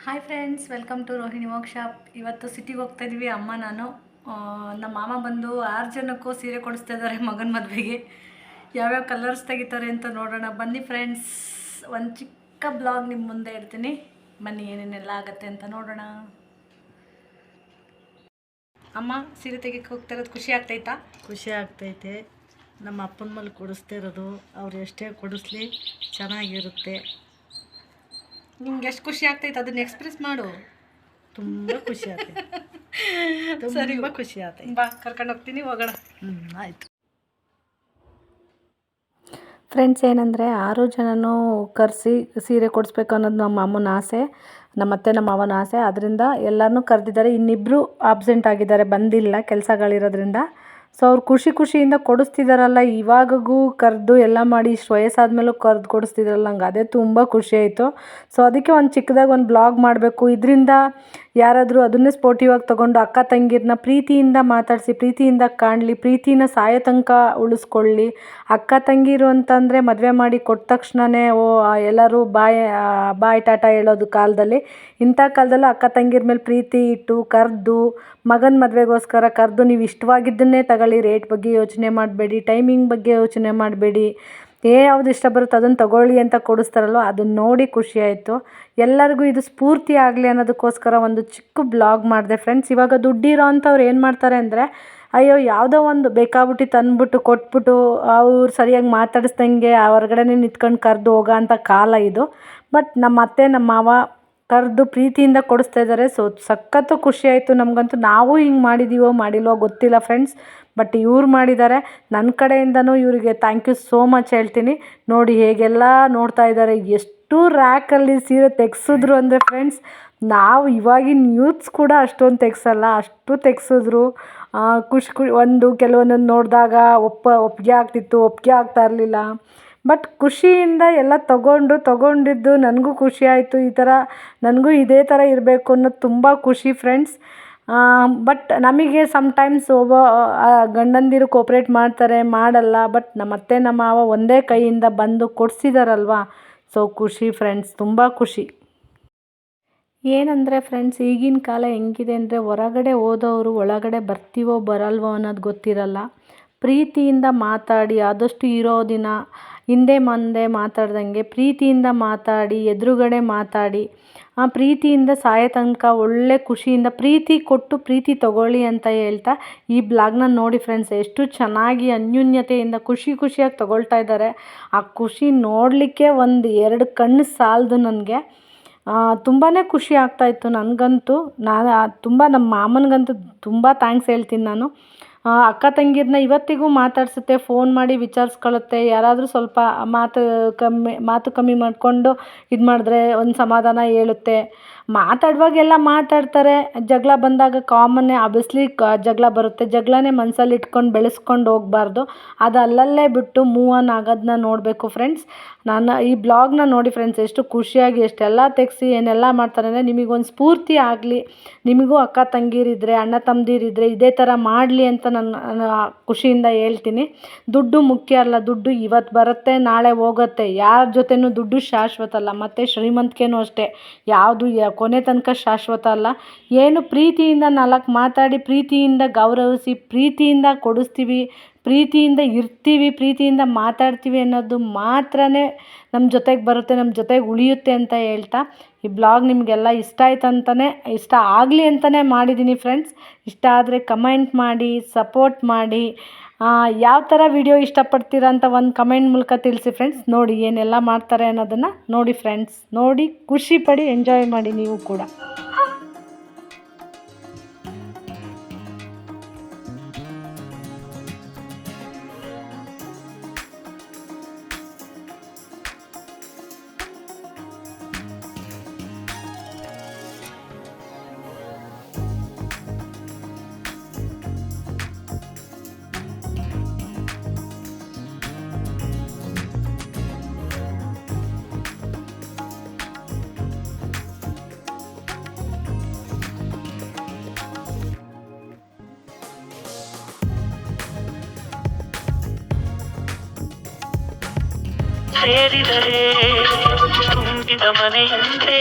Hi friends, welcome to Rohini workshop. ಇವತ್ತು ಸಿಟಿಗೆ ಹೋಗ್ತಾ ಇದ್ವಿ ಅಮ್ಮ ನಾನು. ನಮ್ಮ ಮಾಮ ಬಂದು 6 ಜನಕ್ಕೂ ಸೀರೆ ಕೊಡಿಸ್ತಾ ಇದ್ದಾರೆ ಮಗನ ಮದುವೆಗೆ. ಯಾವ್ಯಾವ ಕಲರ್ಸ್ ತೆಗಿತಾರೆ ಅಂತ ನೋಡೋಣ ಬನ್ನಿ ಫ್ರೆಂಡ್ಸ್. ಒಂದು ಚಿಕ್ಕ ಬ್ಲಾಗ್ ನಿಮ್ಮ ಮುಂದೆ ಇಡ್ತೀನಿ, ಬನ್ನಿ ಏನೇನೆಲ್ಲ ಆಗುತ್ತೆ ಅಂತ ನೋಡೋಣ. ಅಮ್ಮ ಸೀರೆ ತೆಗಿಯಕ್ಕೆ ಹೋಗ್ತಾ ಇರೋದು ಖುಷಿ ಆಗ್ತೈತಾ? ಖುಷಿ ಆಗ್ತೈತೆ. ನಮ್ಮ ಅಪ್ಪನ ಮೇಲೆ ಕೊಡಿಸ್ತಿರೋದು, ಅವ್ರು ಎಷ್ಟೇ ಕೊಡಿಸ್ಲಿ ಚೆನ್ನಾಗಿರುತ್ತೆ. ನಿಮ್ಗೆ ಎಷ್ಟು ಖುಷಿ ಆಗ್ತೈತೆ ಅದನ್ನ ಎಕ್ಸ್ಪ್ರೆಸ್ ಮಾಡು. ತುಂಬ ಖುಷಿ ಆಗ್ತೈತೆ. ಸರಿ, ತುಂಬ ಖುಷಿ ಆಗ್ತೈತೆ. ಬಾ ಕರ್ಕೊಂಡು ಹೋಗ್ತೀನಿ, ಹೋಗೋಣ. ಆಯಿತು ಫ್ರೆಂಡ್ಸ್. ಏನಂದರೆ 6 ಜನನೂ ಕರೆಸಿ ಸೀರೆ ಕೊಡಿಸ್ಬೇಕು ಅನ್ನೋದು ನಮ್ಮ ಅಮ್ಮನ ಆಸೆ, ನಮ್ಮತ್ತೆ ನಮ್ಮ ಅವನ ಆಸೆ. ಅದರಿಂದ ಎಲ್ಲರನ್ನೂ ಕರೆದಿದ್ದಾರೆ. ಇನ್ನಿಬ್ಬರು ಆಬ್ಸೆಂಟ್ ಆಗಿದ್ದಾರೆ, ಬಂದಿಲ್ಲ ಕೆಲಸಗಳಿರೋದ್ರಿಂದ. ಸೊ ಅವ್ರು ಖುಷಿಯಿಂದ ಕೊಡಿಸ್ತಿದ್ದಾರಲ್ಲ, ಇವಾಗೂ ಕರೆದು ಎಲ್ಲ ಮಾಡಿ ಇಷ್ಟು ವಯಸ್ಸಾದ್ಮೇಲೂ ಕರೆದು ಕೊಡಿಸ್ತಿದ್ರಲ್ಲ, ನಂಗೆ ಅದೇ ತುಂಬ ಖುಷಿ ಆಯಿತು. ಸೊ ಅದಕ್ಕೆ ಒಂದು ಚಿಕ್ಕದಾಗಿ ಒಂದು ಬ್ಲಾಗ್ ಮಾಡಬೇಕು. ಇದರಿಂದ ಯಾರಾದರೂ ಅದನ್ನೇ ಸ್ಪೋರ್ಟಿವ್ ಆಗಿ ತೊಗೊಂಡು ಅಕ್ಕ ತಂಗಿರನ್ನ ಪ್ರೀತಿಯಿಂದ ಮಾತಾಡಿಸಿ, ಪ್ರೀತಿಯಿಂದ ಕಾಣಲಿ, ಪ್ರೀತಿನ ಸಾಯೋ ತನಕ ಉಳಿಸ್ಕೊಳ್ಳಿ. ಅಕ್ಕ ತಂಗಿರು ಅಂತಂದರೆ ಮದುವೆ ಮಾಡಿ ಕೊಟ್ಟ ತಕ್ಷಣವೇ ಎಲ್ಲರೂ ಬಾಯ್ ಟಾಟಾ ಹೇಳೋದು ಕಾಲದಲ್ಲಿ. ಇಂಥ ಕಾಲದಲ್ಲೂ ಅಕ್ಕ ತಂಗಿರ ಮೇಲೆ ಪ್ರೀತಿ ಇಟ್ಟು ಕರೆದು, ಮಗನ ಮದುವೆಗೋಸ್ಕರ ಕರೆದು, ನೀವು ಇಷ್ಟವಾಗಿದ್ದನ್ನೇ ತಗೊಳ್ಳಿ, ರೇಟ್ ಬಗ್ಗೆ ಯೋಚನೆ ಮಾಡಬೇಡಿ, ಟೈಮಿಂಗ್ ಬಗ್ಗೆ ಯೋಚನೆ ಮಾಡಬೇಡಿ, ಯಾವುದು ಇಷ್ಟ ಬರುತ್ತೆ ಅದನ್ನು ತಗೊಳ್ಳಿ ಅಂತ ಕೊಡಿಸ್ತಾರಲ್ವ, ಅದನ್ನು ನೋಡಿ ಖುಷಿ ಆಯಿತು. ಎಲ್ಲರಿಗೂ ಇದು ಸ್ಫೂರ್ತಿ ಆಗಲಿ ಅನ್ನೋದಕ್ಕೋಸ್ಕರ ಒಂದು ಚಿಕ್ಕ ಬ್ಲಾಗ್ ಮಾಡಿದೆ ಫ್ರೆಂಡ್ಸ್. ಇವಾಗ ದುಡ್ಡಿರೋ ಅಂಥವ್ರು ಏನು ಮಾಡ್ತಾರೆ ಅಂದರೆ, ಅಯ್ಯೋ ಯಾವುದೋ ಒಂದು ಬೇಕಾಬಿಟ್ಟು ತಂದುಬಿಟ್ಟು ಕೊಟ್ಬಿಟ್ಟು ಅವ್ರು ಸರಿಯಾಗಿ ಮಾತಾಡಿಸ್ದಂಗೆ ಹೊರಗಡೆನೇ ನಿಂತ್ಕೊಂಡು ಕರೆದು ಹೋಗೋ ಅಂಥ ಕಾಲ ಇದು. ಬಟ್ ನಮ್ಮ ಅತ್ತೆ ನಮ್ಮ ಮಾವ ಕರೆದು ಪ್ರೀತಿಯಿಂದ ಕೊಡಿಸ್ತಾ ಇದ್ದಾರೆ. ಸೊ ಸಖತ್ತು ಖುಷಿ ಆಯಿತು ನಮಗಂತೂ. ನಾವು ಹಿಂಗೆ ಮಾಡಿದ್ದೀವೋ ಮಾಡಿಲ್ವೋ ಗೊತ್ತಿಲ್ಲ ಫ್ರೆಂಡ್ಸ್, ಬಟ್ ಇವ್ರು ಮಾಡಿದ್ದಾರೆ. ನನ್ನ ಕಡೆಯಿಂದನೂ ಇವರಿಗೆ ಥ್ಯಾಂಕ್ ಯು ಸೋ ಮಚ್ ಹೇಳ್ತೀನಿ. ನೋಡಿ ಹೇಗೆಲ್ಲ ನೋಡ್ತಾ ಇದ್ದಾರೆ, ಎಷ್ಟು ರ್ಯಾಕಲ್ಲಿ ಸೀರೆ ತೆಗ್ಸಿದ್ರು ಅಂದರೆ ಫ್ರೆಂಡ್ಸ್, ನಾವು ಇವಾಗಿನ ಯೂತ್ಸ್ ಕೂಡ ಅಷ್ಟೊಂದು ತೆಗ್ಸಲ್ಲ, ಅಷ್ಟು ತೆಗ್ಸಿದ್ರು. ಕೆಲವೊಂದನ್ನು ನೋಡಿದಾಗ ಒಪ್ಪಿಗೆ ಆಗ್ತಿತ್ತು, ಒಪ್ಪಿಗೆ ಆಗ್ತಾ ಇರಲಿಲ್ಲ. ಬಟ್ ಖುಷಿಯಿಂದ ಎಲ್ಲ ತೊಗೊಂಡಿದ್ದು ನನಗೂ ಖುಷಿ ಆಯಿತು. ಈ ಥರ ನನಗೂ ಇದೇ ಥರ ಇರಬೇಕು ಅನ್ನೋದು ತುಂಬ ಖುಷಿ ಫ್ರೆಂಡ್ಸ್. ಬಟ್ ನಮಗೆ ಸಮ್ಟೈಮ್ಸ್ ಗಂಡಂದಿರು ಕೋಪ್ರೇಟ್ ಮಾಡ್ತಾರೆ, ಮಾಡಲ್ಲ. ಬಟ್ ನಮ್ಮ ಅತ್ತೆ ನಮ್ಮ ಮಾವ ಒಂದೇ ಕೈಯಿಂದ ಬಂದು ಕೊಡಿಸಿದಾರಲ್ವ, ಸೊ ಖುಷಿ ಫ್ರೆಂಡ್ಸ್, ತುಂಬ ಖುಷಿ. ಏನಂದರೆ ಫ್ರೆಂಡ್ಸ್, ಈಗಿನ ಕಾಲ ಹೆಂಗಿದೆ ಅಂದರೆ, ಹೊರಗಡೆ ಹೋದವರು ಒಳಗಡೆ ಬರ್ತೀವೋ ಬರಲ್ವೋ ಅನ್ನೋದು ಗೊತ್ತಿರಲ್ಲ. ಪ್ರೀತಿಯಿಂದ ಮಾತಾಡಿ, ಆದಷ್ಟು ಇರೋ ದಿನ ಹಿಂದೆ ಮುಂದೆ ಮಾತಾಡ್ದಂಗೆ ಪ್ರೀತಿಯಿಂದ ಮಾತಾಡಿ, ಎದುರುಗಡೆ ಮಾತಾಡಿ, ಆ ಪ್ರೀತಿಯಿಂದ ಸಾಯೋ ತನಕ ಒಳ್ಳೆ ಖುಷಿಯಿಂದ ಪ್ರೀತಿ ಕೊಟ್ಟು ಪ್ರೀತಿ ತಗೊಳ್ಳಿ ಅಂತ ಹೇಳ್ತಾ ಈ ಬ್ಲಾಗ್ನ ನೋಡಿ ಫ್ರೆಂಡ್ಸ್. ಎಷ್ಟು ಚೆನ್ನಾಗಿ ಅನ್ಯೋನ್ಯತೆಯಿಂದ ಖುಷಿಯಾಗಿ ತಗೊಳ್ತಾ ಇದ್ದಾರೆ. ಆ ಖುಷಿ ನೋಡಲಿಕ್ಕೆ 1-2 ಕಣ್ಣು ಸಾಲದು ನನಗೆ. ತುಂಬಾ ಖುಷಿ ಆಗ್ತಾಯಿತ್ತು ನನಗಂತೂ. ತುಂಬ ನಮ್ಮ ಮಾಮನಿಗಂತೂ ತುಂಬ ಥ್ಯಾಂಕ್ಸ್ ಹೇಳ್ತೀನಿ ನಾನು. ಅಕ್ಕ ತಂಗಿರನ್ನ ಇವತ್ತಿಗೂ ಮಾತಾಡ್ಸುತ್ತೆ, ಫೋನ್ ಮಾಡಿ ವಿಚಾರಿಸ್ಕೊಳ್ಳುತ್ತೆ. ಯಾರಾದರೂ ಸ್ವಲ್ಪ ಮಾತು ಕಮ್ಮಿ ಮಾಡಿಕೊಂಡು ಇದು ಮಾಡಿದ್ರೆ ಒಂದು ಸಮಾಧಾನ ಹೇಳುತ್ತೆ. ಮಾತಾಡುವಾಗೆಲ್ಲ ಮಾತಾಡ್ತಾರೆ, ಜಗಳ ಬಂದಾಗ ಕಾಮನ್ನೇ, ಆಬ್ವಿಯಸ್ಲಿ ಜಗಳ ಬರುತ್ತೆ. ಜಗಳನೇ ಮನಸ್ಸಲ್ಲಿ ಇಟ್ಕೊಂಡು ಬೆಳೆಸ್ಕೊಂಡು ಹೋಗಬಾರ್ದು. ಅದು ಅಲ್ಲಲ್ಲೇ ಬಿಟ್ಟು ಮೂವ್ ಆನ್ ಆಗೋದನ್ನ ನೋಡಬೇಕು ಫ್ರೆಂಡ್ಸ್. ನಾನು ಈ ಬ್ಲಾಗ್ನ ನೋಡಿ ಫ್ರೆಂಡ್ಸ್, ಎಷ್ಟು ಖುಷಿಯಾಗಿ ಎಷ್ಟೆಲ್ಲ ತೆಗೆಸಿ ಏನೆಲ್ಲ ಮಾಡ್ತಾರೆ ಅಂದರೆ, ನಿಮಗೊಂದು ಸ್ಫೂರ್ತಿ ಆಗಲಿ. ನಿಮಗೂ ಅಕ್ಕ ತಂಗಿರಿದ್ರೆ, ಅಣ್ಣ ತಮ್ಮದಿರಿದ್ರೆ ಇದೇ ಥರ ಮಾಡಲಿ ಅಂತ ನಾನು ಖುಷಿಯಿಂದ ಹೇಳ್ತೀನಿ. ದುಡ್ಡು ಮುಖ್ಯ ಅಲ್ಲ, ದುಡ್ಡು ಇವತ್ತು ಬರುತ್ತೆ ನಾಳೆ ಹೋಗುತ್ತೆ. ಯಾರ ಜೊತೆನೂ ದುಡ್ಡು ಶಾಶ್ವತ ಅಲ್ಲ, ಮತ್ತು ಶ್ರೀಮಂತಿಕೆನೂ ಅಷ್ಟೇ, ಯಾವುದು ಕೊನೆ ತನಕ ಶಾಶ್ವತ ಅಲ್ಲ. ಏನು ಪ್ರೀತಿಯಿಂದ 4 ಮಾತಾಡಿ, ಪ್ರೀತಿಯಿಂದ ಗೌರವಿಸಿ, ಪ್ರೀತಿಯಿಂದ ಕೊಡಿಸ್ತೀವಿ, ಪ್ರೀತಿಯಿಂದ ಇರ್ತೀವಿ, ಪ್ರೀತಿಯಿಂದ ಮಾತಾಡ್ತೀವಿ ಅನ್ನೋದು ಮಾತ್ರನೇ ನಮ್ಮ ಜೊತೆಗೆ ಬರುತ್ತೆ, ನಮ್ಮ ಜೊತೆಗೆ ಉಳಿಯುತ್ತೆ ಅಂತ ಹೇಳ್ತಾ, ಈ ಬ್ಲಾಗ್ ನಿಮಗೆಲ್ಲ ಇಷ್ಟ ಇಷ್ಟ ಆಗಲಿ ಅಂತಲೇ ಮಾಡಿದ್ದೀನಿ ಫ್ರೆಂಡ್ಸ್. ಇಷ್ಟ ಆದರೆ ಕಮೆಂಟ್ ಮಾಡಿ, ಸಪೋರ್ಟ್ ಮಾಡಿ. ಯಾವ ಥರ ವಿಡಿಯೋ ಇಷ್ಟಪಡ್ತೀರಾ ಅಂತ ಒಂದು ಕಮೆಂಟ್ ಮೂಲಕ ತಿಳಿಸಿ ಫ್ರೆಂಡ್ಸ್. ನೋಡಿ ಏನೆಲ್ಲ ಮಾಡ್ತಾರೆ ಅನ್ನೋದನ್ನು ನೋಡಿ ಫ್ರೆಂಡ್ಸ್. ನೋಡಿ ಖುಷಿ ಪಡಿ, ಎಂಜಾಯ್ ಮಾಡಿ ನೀವು ಕೂಡ. ಸೇರಿದರೆ ತುಂಬಿದ ಮನೆಯಂತೆ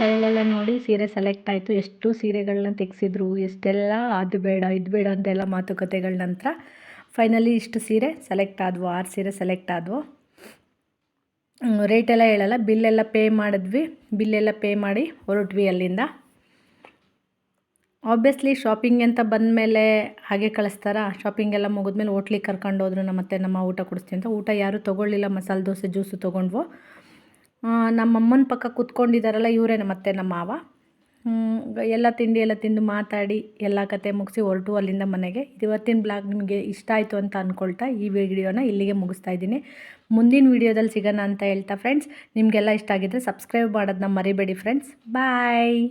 ಅಲ್ಲೆಲ್ಲ ನೋಡಿ ಸೀರೆ ಸೆಲೆಕ್ಟ್ ಆಯಿತು. ಎಷ್ಟು ಸೀರೆಗಳನ್ನ ತೆಗೆಸಿದ್ರು, ಎಷ್ಟೆಲ್ಲ ಅದು ಬೇಡ ಇದು ಬೇಡ ಅಂತೆಲ್ಲ ಮಾತುಕತೆಗಳ ನಂತರ ಫೈನಲಿ ಇಷ್ಟು ಸೀರೆ ಸೆಲೆಕ್ಟ್ ಆದವು. 6 ಸೀರೆ ಸೆಲೆಕ್ಟ್ ಆದವು. ರೇಟೆಲ್ಲ ಹೇಳಲ್ಲ, ಬಿಲ್ಲೆಲ್ಲ ಪೇ ಮಾಡಿದ್ವಿ. ಬಿಲ್ಲೆಲ್ಲ ಪೇ ಮಾಡಿ ಹೊರಟ್ವಿ ಅಲ್ಲಿಂದ. ಆಬ್ವಿಯಸ್ಲಿ ಶಾಪಿಂಗ್ ಅಂತ ಬಂದಮೇಲೆ ಹಾಗೆ ಕಳಿಸ್ತಾರಾ? ಶಾಪಿಂಗ್ ಎಲ್ಲ ಮುಗಿದ್ಮೇಲೆ ಹೋಟ್ಲಿಗೆ ಕರ್ಕೊಂಡು ಹೋದ್ರು ನಮ್ಮ ಊಟ ಕೊಡಿಸ್ತೀವಿ ಅಂತ. ಊಟ ಯಾರೂ ತೊಗೊಳ್ಳಿಲ್ಲ. ಮಸಾಲೆ ದೋಸೆ ಜ್ಯೂಸು ತೊಗೊಂಡ್ವು. ನಮ್ಮಮ್ಮನ ಪಕ್ಕ ಕೂತ್ಕೊಂಡಿದ್ದಾರಲ್ಲ ಇವರೇ ನಮ್ಮ ಮಾವ. ಎಲ್ಲ ತಿಂದು ಮಾತಾಡಿ ಎಲ್ಲ ಕತೆ ಮುಗಿಸಿ ಹೊರಟು ಅಲ್ಲಿಂದ ಮನೆಗೆ. ಇವತ್ತಿನ ಬ್ಲಾಗ್ ನಿಮಗೆ ಇಷ್ಟ ಆಯಿತು ಅಂತ ಅಂದ್ಕೊಳ್ತಾ ಈ ವಿಡಿಯೋನ ಇಲ್ಲಿಗೆ ಮುಗಿಸ್ತಾ ಇದ್ದೀನಿ. ಮುಂದಿನ ವಿಡಿಯೋದಲ್ಲಿ ಸಿಗೋಣ ಅಂತ ಹೇಳ್ತಾ ಫ್ರೆಂಡ್ಸ್, ನಿಮಗೆಲ್ಲ ಇಷ್ಟ ಆಗಿದ್ದರೆ ಸಬ್ಸ್ಕ್ರೈಬ್ ಮಾಡೋದನ್ನ ಮರಿಬೇಡಿ ಫ್ರೆಂಡ್ಸ್. ಬಾಯ್.